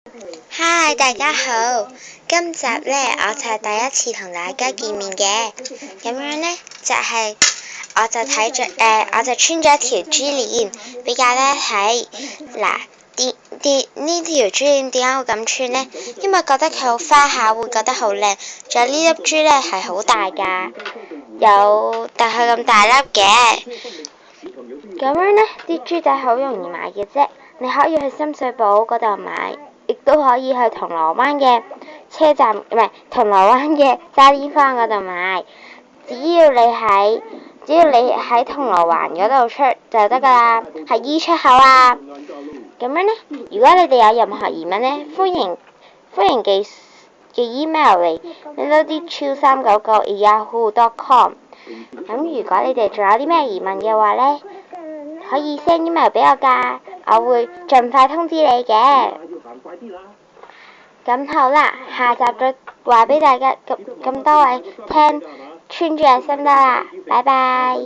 嗨，大家好，今集呢，我就係第一次同大家見面嘅，咁樣呢，我就睇着我就穿咗一條珠鏈，比較呢睇嗱呢條珠鏈點解會咁穿呢？因為覺得佢好花巧，會覺得好靚，仲有呢粒珠呢係好大㗎，有大概咁大粒嘅，咁樣呢啲珠仔好容易買嘅啫，你可以去深水埗嗰度買。亦都可以去銅鑼灣嘅車站，唔係銅鑼灣嘅渣甸坊嗰度買。只要你喺銅鑼灣嗰度出就得㗎啦，係 E 出口啊。咁樣呢，如果你哋有任何疑問呢，歡迎寄 email 嚟 melody399@yahoo.com。咁如果你哋仲有啲咩疑問嘅話呢，可以 send email 俾我㗎，我會盡快通知你嘅。咁好啦，下集再話俾大家咁多位聽穿住嘅心得啦，拜拜。